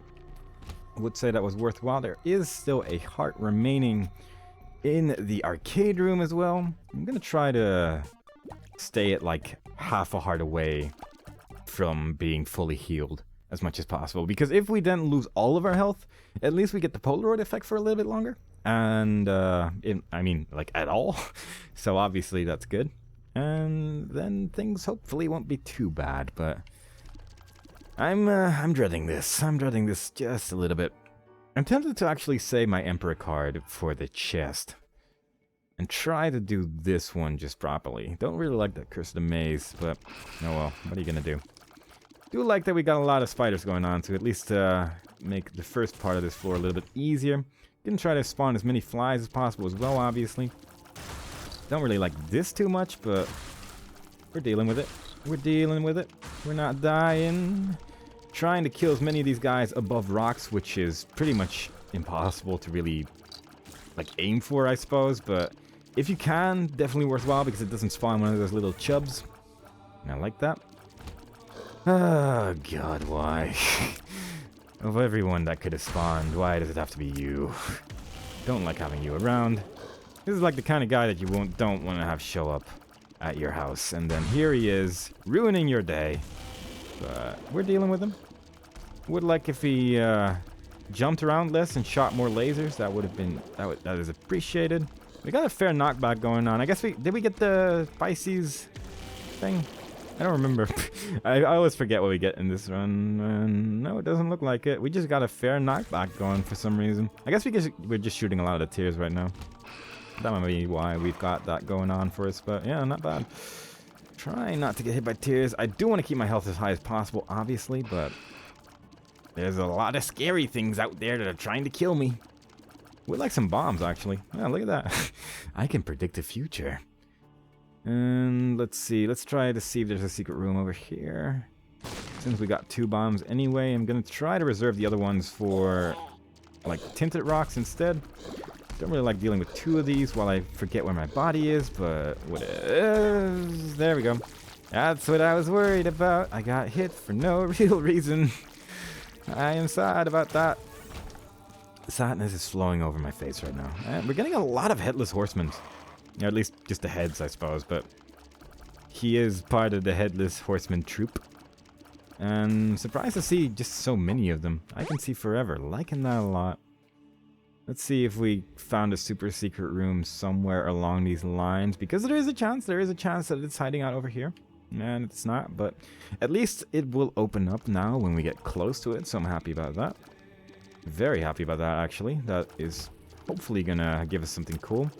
I would say that was worthwhile. There is still a heart remaining in the arcade room as well. I'm gonna try to stay at like half a heart away from being fully healed as much as possible, because if we then lose all of our health, at least we get the Polaroid effect for a little bit longer, and I mean, like, at all. So obviously that's good, and then things hopefully won't be too bad. But I'm dreading this. I'm dreading this just a little bit. I'm tempted to actually save my Emperor card for the chest and try to do this one just properly. Don't really like that Curse of the Maze, but oh well, what are you gonna do? Do like that we got a lot of spiders going on to at least make the first part of this floor a little bit easier. Gonna try to spawn as many flies as possible as well, obviously. Don't really like this too much, but we're dealing with it. We're dealing with it. We're not dying. Trying to kill as many of these guys above rocks, which is pretty much impossible to really like aim for, I suppose, but if you can, definitely worthwhile because it doesn't spawn one of those little chubs. And I like that. Oh god, why? Of everyone that could have spawned, why does it have to be you? Don't like having you around. This is like the kind of guy that you don't want to have show up at your house, and then here he is, ruining your day. But we're dealing with him. Would like if he jumped around less and shot more lasers. That would have been that is appreciated. We got a fair knockback going on. I guess did we get the Pisces thing? I don't remember. I always forget what we get in this run. No, it doesn't look like it. We just got a fair knockback going for some reason. I guess we're just shooting a lot of the tears right now. That might be why we've got that going on for us. But yeah, not bad. Try not to get hit by tears. I do want to keep my health as high as possible, obviously, but there's a lot of scary things out there that are trying to kill me. Would like some bombs, actually. Yeah, look at that. I can predict the future. And let's see. Let's try to see if there's a secret room over here. Since we got 2 bombs anyway, I'm going to try to reserve the other ones for, like, tinted rocks instead. Don't really like dealing with 2 of these while I forget where my body is, but what is... There we go. That's what I was worried about. I got hit for no real reason. I am sad about that. Sadness is flowing over my face right now. And we're getting a lot of Headless Horsemen. Or at least just the heads, I suppose, but he is part of the Headless Horseman troop. And surprised to see just so many of them. I can see forever. Liking that a lot. Let's see if we found a super secret room somewhere along these lines, because there is a chance that it's hiding out over here. And it's not, but at least it will open up now when we get close to it, so I'm happy about that. Very happy about that, actually. That is hopefully gonna give us something cool.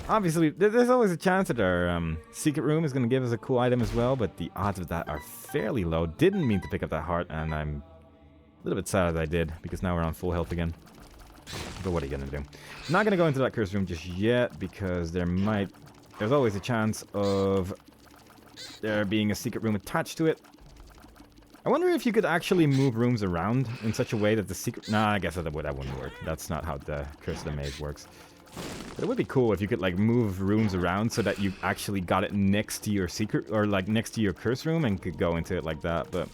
Obviously, there's always a chance that our secret room is gonna give us a cool item as well, but the odds of that are fairly low. Didn't mean to pick up that heart, and I'm a little bit sad that I did, because now we're on full health again. But what are you gonna do? Not gonna go into that curse room just yet, because there's always a chance of there being a secret room attached to it. I wonder if you could actually move rooms around in such a way that the secret... Nah, I guess that wouldn't work. That's not how the Curse of the Maze works. But it would be cool if you could, like, move rooms around so that you actually got it next to your secret, or, like, next to your curse room and could go into it like that, but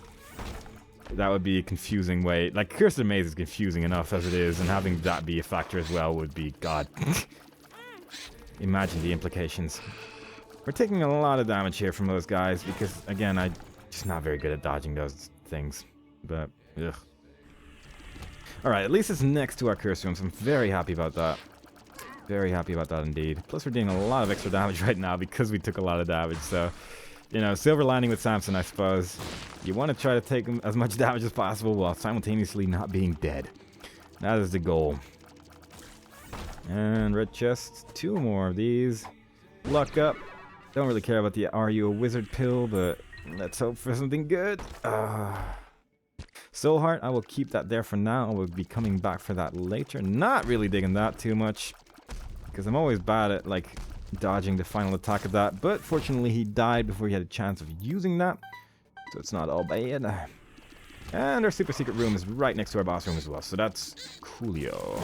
that would be a confusing way. Like, Curse of the Maze is confusing enough as it is, and having that be a factor as well would be, God. Imagine the implications. We're taking a lot of damage here from those guys because, again, I'm just not very good at dodging those things, but, ugh. Alright, at least it's next to our curse rooms. I'm very happy about that. Very happy about that indeed. Plus, we're doing a lot of extra damage right now because we took a lot of damage, so... You know, silver lining with Samson, I suppose. You want to try to take as much damage as possible while simultaneously not being dead. That is the goal. And red chest. 2 more of these. Luck up. Don't really care about the Are You a Wizard pill, but let's hope for something good. Soul Heart, I will keep that there for now. I will be coming back for that later. Not really digging that too much, because I'm always bad at, like, dodging the final attack of that. But fortunately, he died before he had a chance of using that, so it's not all bad. And our super secret room is right next to our boss room as well, so that's coolio.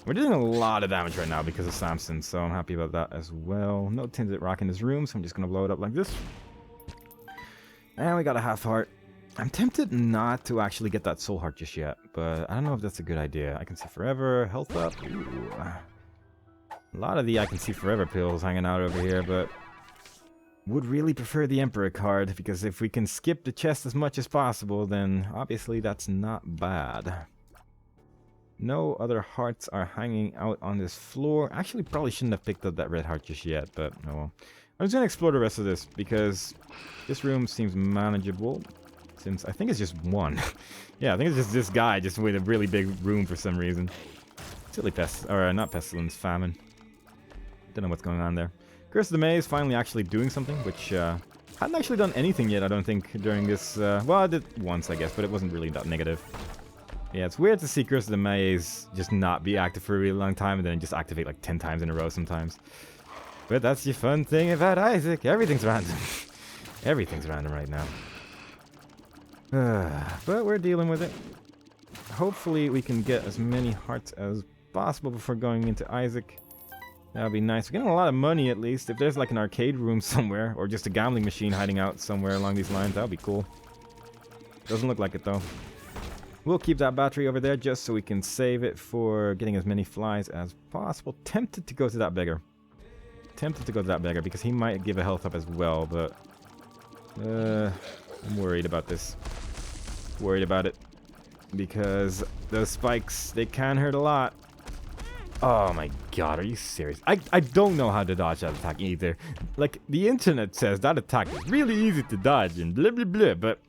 We're doing a lot of damage right now because of Samson, so I'm happy about that as well. No tinted rock in this room, so I'm just going to blow it up like this. And we got a half heart. I'm tempted not to actually get that soul heart just yet, but I don't know if that's a good idea. I can see forever, health up. Ooh. A lot of the I can see forever pills hanging out over here, but would really prefer the Emperor card, because if we can skip the chest as much as possible, then obviously that's not bad. No other hearts are hanging out on this floor. Actually, probably shouldn't have picked up that red heart just yet, but oh well. I'm just going to explore the rest of this, because this room seems manageable. Since I think it's just one. Yeah, I think it's just this guy just with a really big room for some reason. Silly not pestilence, famine. Don't know what's going on there. Curse of the Maze finally actually doing something, which hadn't actually done anything yet, I don't think, during this. Well, I did once, I guess, but it wasn't really that negative. Yeah, it's weird to see Curse of the Maze just not be active for a really long time and then just activate like 10 times in a row sometimes. But that's the fun thing about Isaac. Everything's random. Everything's random right now. But we're dealing with it. Hopefully we can get as many hearts as possible before going into Isaac. That would be nice. We're getting a lot of money at least. If there's like an arcade room somewhere, or just a gambling machine hiding out somewhere along these lines, that would be cool. Doesn't look like it though. We'll keep that battery over there just so we can save it for getting as many flies as possible. Tempted to go to that beggar. Tempted to go to that beggar because he might give a health up as well, but... I'm worried about this. Worried about it. Because those spikes, they can hurt a lot. Oh my god, are you serious? I don't know how to dodge that attack either. Like, the internet says that attack is really easy to dodge and blah blah blah, but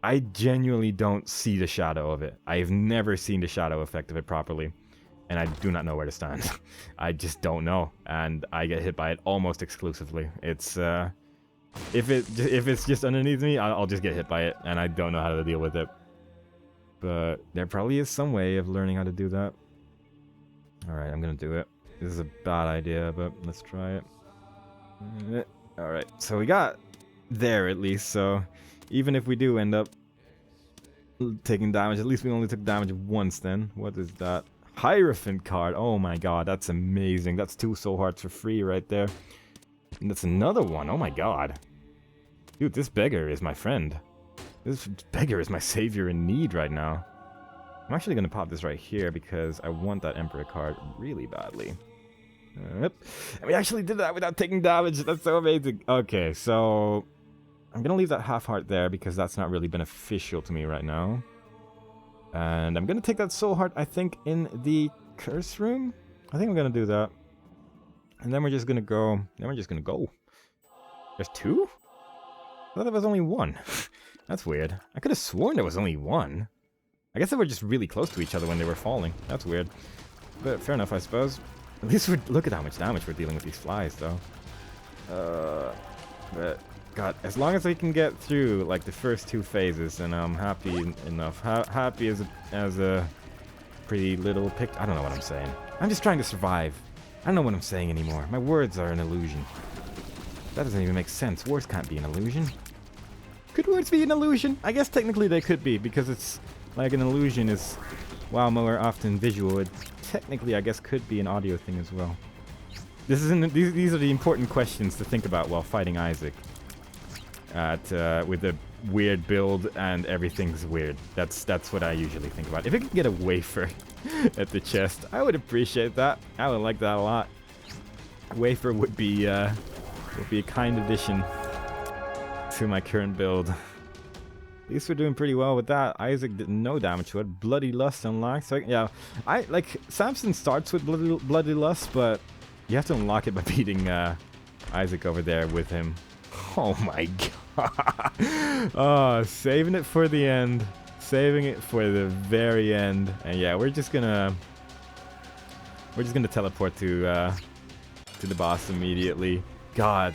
I genuinely don't see the shadow of it. I've never seen the shadow effect of it properly. And I do not know where to stand. I just don't know. And I get hit by it almost exclusively. It's, if it's just underneath me, I'll just get hit by it, and I don't know how to deal with it. But there probably is some way of learning how to do that. Alright, I'm gonna do it. This is a bad idea, but let's try it. Alright, so we got there at least, so even if we do end up taking damage, at least we only took damage once then. What is that? Hierophant card. Oh my god, that's amazing. That's 2 soul hearts for free right there. And that's another one. Oh my god. Dude, this beggar is my friend. This beggar is my savior in need right now. I'm actually going to pop this right here because I want that Emperor card really badly. Yep. And we actually did that without taking damage. That's so amazing. Okay, so... I'm going to leave that half heart there because that's not really beneficial to me right now. And I'm going to take that soul heart, I think, in the curse room. I think I'm going to do that. And then we're just going to go... There's 2? I thought there was only 1. That's weird. I could have sworn there was only 1. I guess they were just really close to each other when they were falling. That's weird. But fair enough, I suppose. At least look at how much damage we're dealing with these flies, though. But... God, as long as I can get through, like, the first 2 phases, then I'm happy enough. Happy as a pretty little pic... I don't know what I'm saying. I'm just trying to survive. I don't know what I'm saying anymore. My words are an illusion. That doesn't even make sense. Words can't be an illusion. Could words be an illusion? I guess technically they could be, because it's... Like, an illusion is while more often visual, it technically, I guess, could be an audio thing as well. These are the important questions to think about while fighting Isaac. With a weird build and everything's weird. That's what I usually think about. If I could get a wafer at the chest, I would appreciate that. I would like that a lot. Wafer would be a kind addition to my current build. At least we're doing pretty well with that. Isaac did no damage to it. Bloody Lust unlocked. So yeah, Samson starts with Bloody Lust, but you have to unlock it by beating Isaac over there with him. Oh my god. Oh, saving it for the end. Saving it for the very end. And yeah, we're just gonna teleport to the boss immediately. God,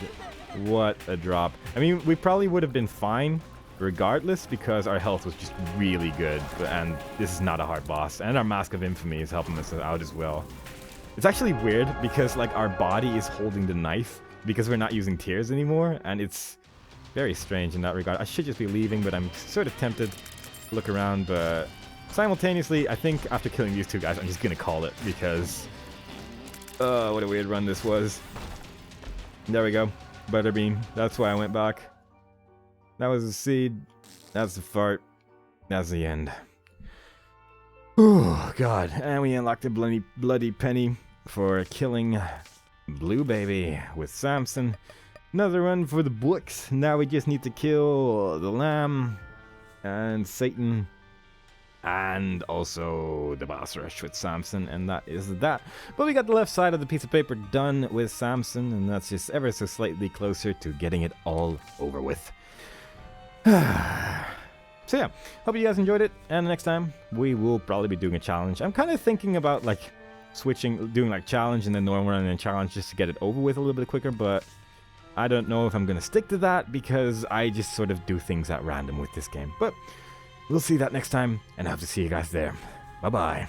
what a drop. I mean, we probably would have been fine regardless because our health was just really good, and this is not a hard boss, and our Mask of Infamy is helping us out as well. It's actually weird because like our body is holding the knife because we're not using tears anymore, and it's very strange in that regard. I should just be leaving, but I'm sort of tempted to look around, but simultaneously I think after killing these two guys I'm just gonna call it because what a weird run this was. There we go. Butterbean. That's why I went back. That was the seed. That's the fart. That's the end. Oh, God. And we unlocked a bloody penny for killing Blue Baby with Samson. Another run for the books. Now we just need to kill the lamb and Satan and also the boss rush with Samson, and that is that. But we got the left side of the piece of paper done with Samson, and that's just ever so slightly closer to getting it all over with. So yeah, hope you guys enjoyed it, and next time we will probably be doing a challenge. I'm kind of thinking about like doing like challenge and then normal run and then challenge just to get it over with a little bit quicker, but I don't know if I'm gonna stick to that because I just sort of do things at random with this game. But we'll see that next time, and I hope to see you guys there. Bye bye.